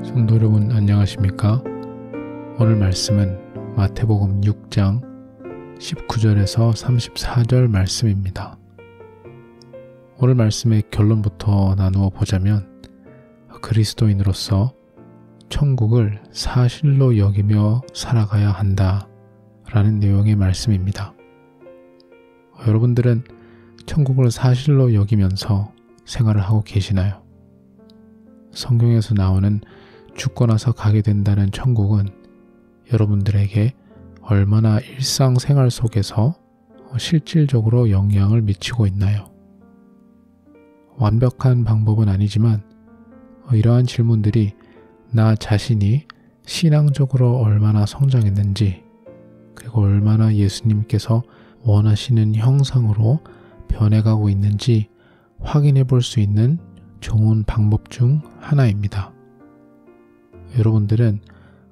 성도 여러분 안녕하십니까? 오늘 말씀은 마태복음 6장 19절에서 34절 말씀입니다. 오늘 말씀의 결론부터 나누어 보자면 그리스도인으로서 천국을 사실로 여기며 살아가야 한다 라는 내용의 말씀입니다. 여러분들은 천국을 사실로 여기면서 생활을 하고 계시나요? 성경에서 나오는 죽고 나서 가게 된다는 천국은 여러분들에게 얼마나 일상생활 속에서 실질적으로 영향을 미치고 있나요? 완벽한 방법은 아니지만 이러한 질문들이 나 자신이 신앙적으로 얼마나 성장했는지, 그리고 얼마나 예수님께서 원하시는 형상으로 변해가고 있는지 확인해 볼 수 있는 좋은 방법 중 하나입니다. 여러분들은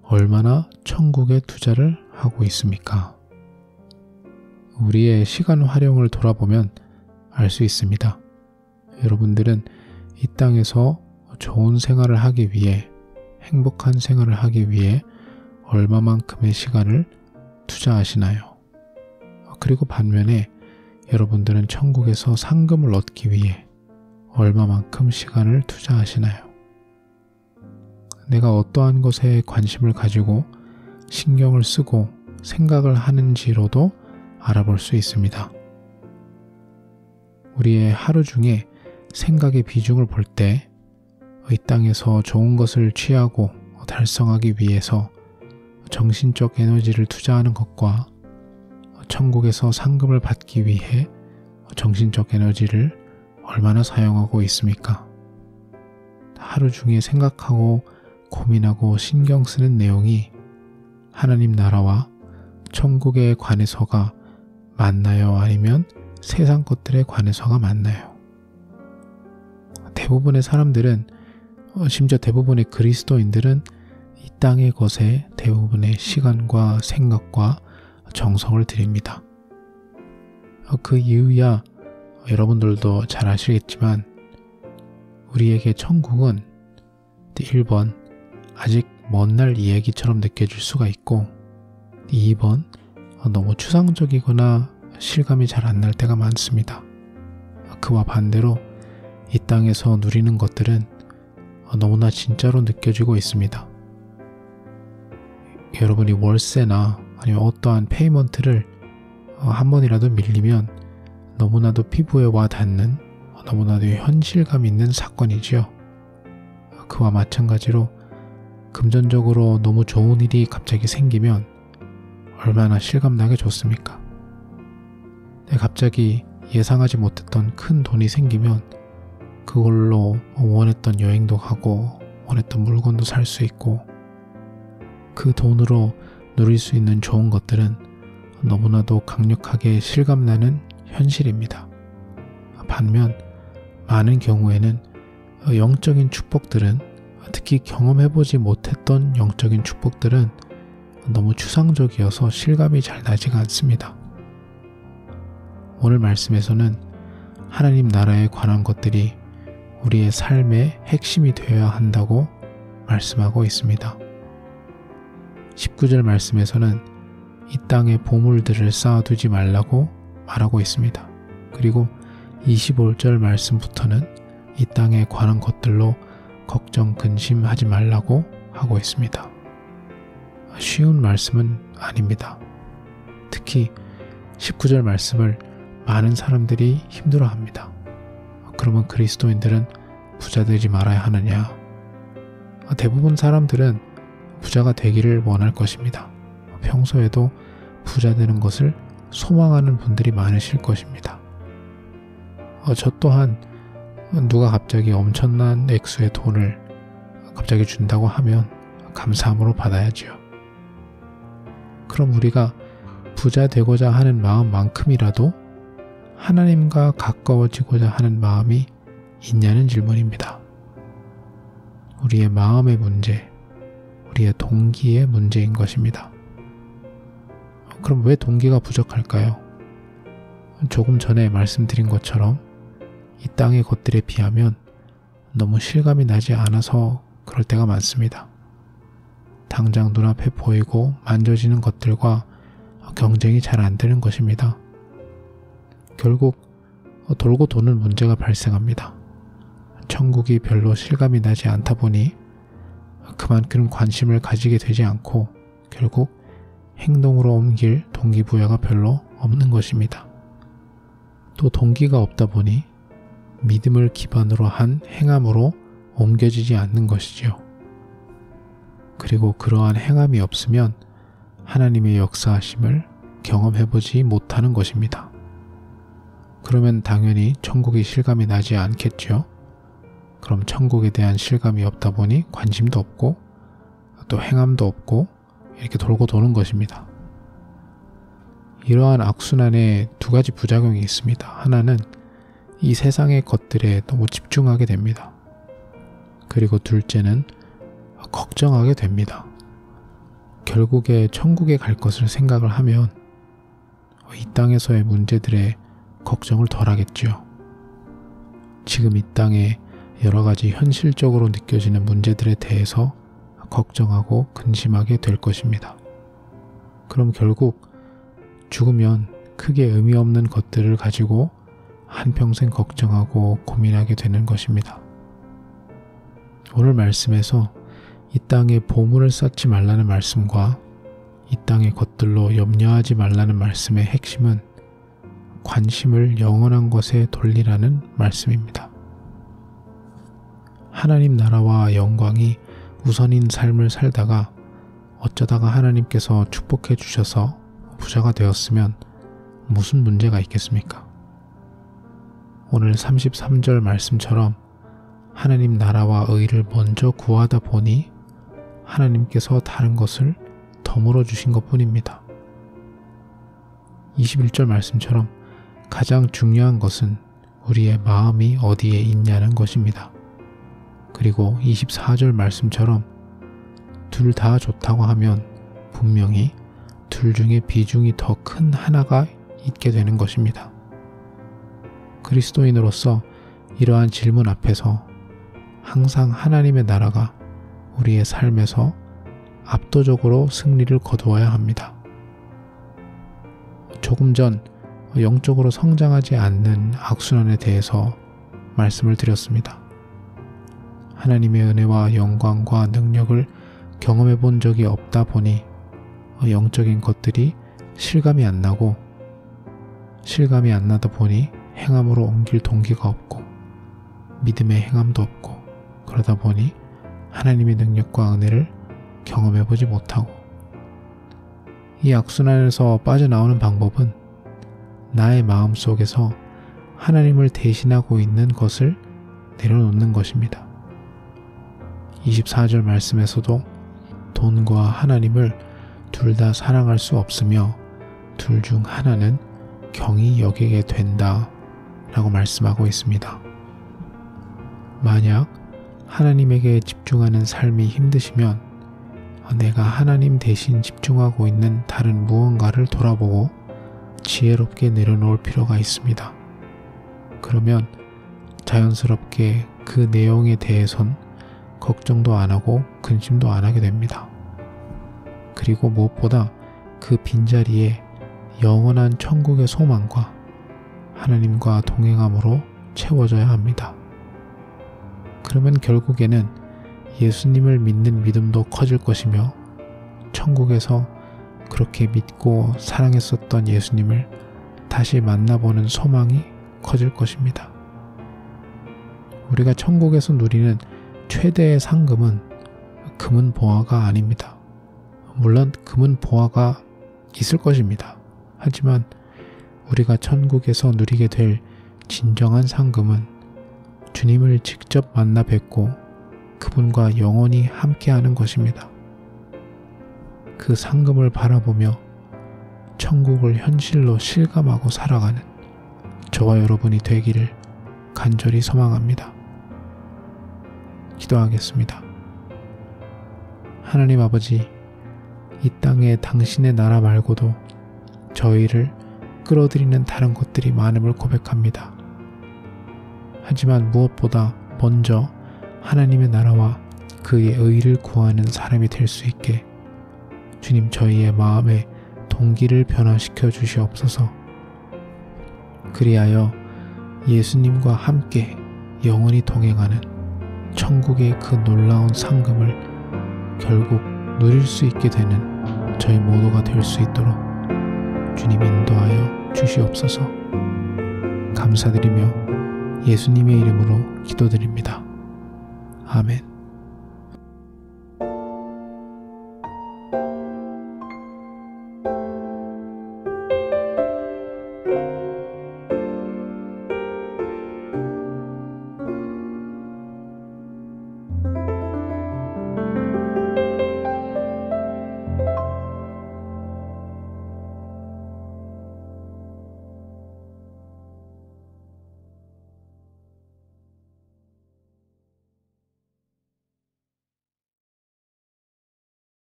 얼마나 천국에 투자를 하고 있습니까? 우리의 시간 활용을 돌아보면 알 수 있습니다. 여러분들은 이 땅에서 좋은 생활을 하기 위해, 행복한 생활을 하기 위해 얼마만큼의 시간을 투자하시나요? 그리고 반면에 여러분들은 천국에서 상금을 얻기 위해 얼마만큼 시간을 투자하시나요? 내가 어떠한 것에 관심을 가지고 신경을 쓰고 생각을 하는지로도 알아볼 수 있습니다. 우리의 하루 중에 생각의 비중을 볼 때 이 땅에서 좋은 것을 취하고 달성하기 위해서 정신적 에너지를 투자하는 것과 천국에서 상급을 받기 위해 정신적 에너지를 얼마나 사용하고 있습니까? 하루 중에 생각하고 고민하고 신경 쓰는 내용이 하나님 나라와 천국에 관해서가 맞나요? 아니면 세상 것들에 관해서가 맞나요? 대부분의 사람들은, 심지어 대부분의 그리스도인들은 이 땅의 것에 대부분의 시간과 생각과 정성을 들입니다. 그 이유야 여러분들도 잘 아시겠지만 우리에게 천국은 1번 아직 먼 날 이야기처럼 느껴질 수가 있고, 2번 너무 추상적이거나 실감이 잘 안 날 때가 많습니다. 그와 반대로 이 땅에서 누리는 것들은 너무나 진짜로 느껴지고 있습니다. 여러분이 월세나 아니면 어떠한 페이먼트를 한 번이라도 밀리면 너무나도 피부에 와 닿는, 너무나도 현실감 있는 사건이지요. 그와 마찬가지로 금전적으로 너무 좋은 일이 갑자기 생기면 얼마나 실감나게 좋습니까? 갑자기 예상하지 못했던 큰 돈이 생기면 그걸로 원했던 여행도 가고 원했던 물건도 살 수 있고, 그 돈으로 누릴 수 있는 좋은 것들은 너무나도 강력하게 실감나는 현실입니다. 반면 많은 경우에는 영적인 축복들은, 특히 경험해보지 못했던 영적인 축복들은 너무 추상적이어서 실감이 잘 나지가 않습니다. 오늘 말씀에서는 하나님 나라에 관한 것들이 우리의 삶의 핵심이 되어야 한다고 말씀하고 있습니다. 19절 말씀에서는 이 땅의 보물들을 쌓아두지 말라고 말하고 있습니다. 그리고 25절 말씀부터는 이 땅에 관한 것들로 걱정, 근심하지 말라고 하고 있습니다. 쉬운 말씀은 아닙니다. 특히 19절 말씀을 많은 사람들이 힘들어합니다. 그러면 그리스도인들은 부자 되지 말아야 하느냐? 대부분 사람들은 부자가 되기를 원할 것입니다. 평소에도 부자 되는 것을 소망하는 분들이 많으실 것입니다. 저 또한 누가 갑자기 엄청난 액수의 돈을 갑자기 준다고 하면 감사함으로 받아야지요. 그럼 우리가 부자 되고자 하는 마음만큼이라도 하나님과 가까워지고자 하는 마음이 있냐는 질문입니다. 우리의 마음의 문제, 우리의 동기의 문제인 것입니다. 그럼 왜 동기가 부족할까요? 조금 전에 말씀드린 것처럼 이 땅의 것들에 비하면 너무 실감이 나지 않아서 그럴 때가 많습니다. 당장 눈앞에 보이고 만져지는 것들과 경쟁이 잘 안 되는 것입니다. 결국 돌고 도는 문제가 발생합니다. 천국이 별로 실감이 나지 않다 보니 그만큼 관심을 가지게 되지 않고 결국 행동으로 옮길 동기부여가 별로 없는 것입니다. 또 동기가 없다 보니 믿음을 기반으로 한 행함으로 옮겨지지 않는 것이지요. 그리고 그러한 행함이 없으면 하나님의 역사하심을 경험해보지 못하는 것입니다. 그러면 당연히 천국이 실감이 나지 않겠죠. 그럼 천국에 대한 실감이 없다 보니 관심도 없고 또 행함도 없고 이렇게 돌고 도는 것입니다. 이러한 악순환에 두 가지 부작용이 있습니다. 하나는 이 세상의 것들에 너무 집중하게 됩니다. 그리고 둘째는 걱정하게 됩니다. 결국에 천국에 갈 것을 생각을 하면 이 땅에서의 문제들에 걱정을 덜 하겠죠. 지금 이 땅에 여러 가지 현실적으로 느껴지는 문제들에 대해서 걱정하고 근심하게 될 것입니다. 그럼 결국 죽으면 크게 의미 없는 것들을 가지고 한평생 걱정하고 고민하게 되는 것입니다. 오늘 말씀에서 이 땅에 보물을 쌓지 말라는 말씀과 이 땅의 것들로 염려하지 말라는 말씀의 핵심은 관심을 영원한 것에 돌리라는 말씀입니다. 하나님 나라와 영광이 우선인 삶을 살다가 어쩌다가 하나님께서 축복해 주셔서 부자가 되었으면 무슨 문제가 있겠습니까? 오늘 33절 말씀처럼 하나님 나라와 의를 먼저 구하다 보니 하나님께서 다른 것을 덤으로 주신 것 뿐입니다. 21절 말씀처럼 가장 중요한 것은 우리의 마음이 어디에 있냐는 것입니다. 그리고 24절 말씀처럼 둘 다 좋다고 하면 분명히 둘 중에 비중이 더 큰 하나가 있게 되는 것입니다. 그리스도인으로서 이러한 질문 앞에서 항상 하나님의 나라가 우리의 삶에서 압도적으로 승리를 거두어야 합니다. 조금 전 영적으로 성장하지 않는 악순환에 대해서 말씀을 드렸습니다. 하나님의 은혜와 영광과 능력을 경험해 본 적이 없다 보니 영적인 것들이 실감이 안 나고 실감이 안 나다 보니 행함으로 옮길 동기가 없고 믿음의 행함도 없고 그러다 보니 하나님의 능력과 은혜를 경험해 보지 못하고 이 악순환에서 빠져나오는 방법은 나의 마음 속에서 하나님을 대신하고 있는 것을 내려놓는 것입니다. 24절 말씀에서도 돈과 하나님을 둘 다 사랑할 수 없으며 둘 중 하나는 경히 여기게 된다 라고 말씀하고 있습니다. 만약 하나님에게 집중하는 삶이 힘드시면 내가 하나님 대신 집중하고 있는 다른 무언가를 돌아보고 지혜롭게 내려놓을 필요가 있습니다. 그러면 자연스럽게 그 내용에 대해선 걱정도 안 하고 근심도 안 하게 됩니다. 그리고 무엇보다 그 빈자리에 영원한 천국의 소망과 하나님과 동행함으로 채워져야 합니다. 그러면 결국에는 예수님을 믿는 믿음도 커질 것이며 천국에서 그렇게 믿고 사랑했었던 예수님을 다시 만나보는 소망이 커질 것입니다. 우리가 천국에서 누리는 최대의 상금은 금은 보화가 아닙니다. 물론 금은 보화가 있을 것입니다. 하지만 우리가 천국에서 누리게 될 진정한 상금은 주님을 직접 만나 뵙고 그분과 영원히 함께하는 것입니다. 그 상금을 바라보며 천국을 현실로 실감하고 살아가는 저와 여러분이 되기를 간절히 소망합니다. 기도하겠습니다. 하나님 아버지, 이 땅에 당신의 나라 말고도 저희를 끌어들이는 다른 것들이 많음을 고백합니다. 하지만 무엇보다 먼저 하나님의 나라와 그의 의를 구하는 사람이 될 수 있게 주님 저희의 마음의 동기를 변화시켜 주시옵소서. 그리하여 예수님과 함께 영원히 동행하는 천국의 그 놀라운 상급을 결국 누릴 수 있게 되는 저희 모두가 될 수 있도록 주님 인도하여 주시옵소서. 감사드리며 예수님의 이름으로 기도드립니다. 아멘.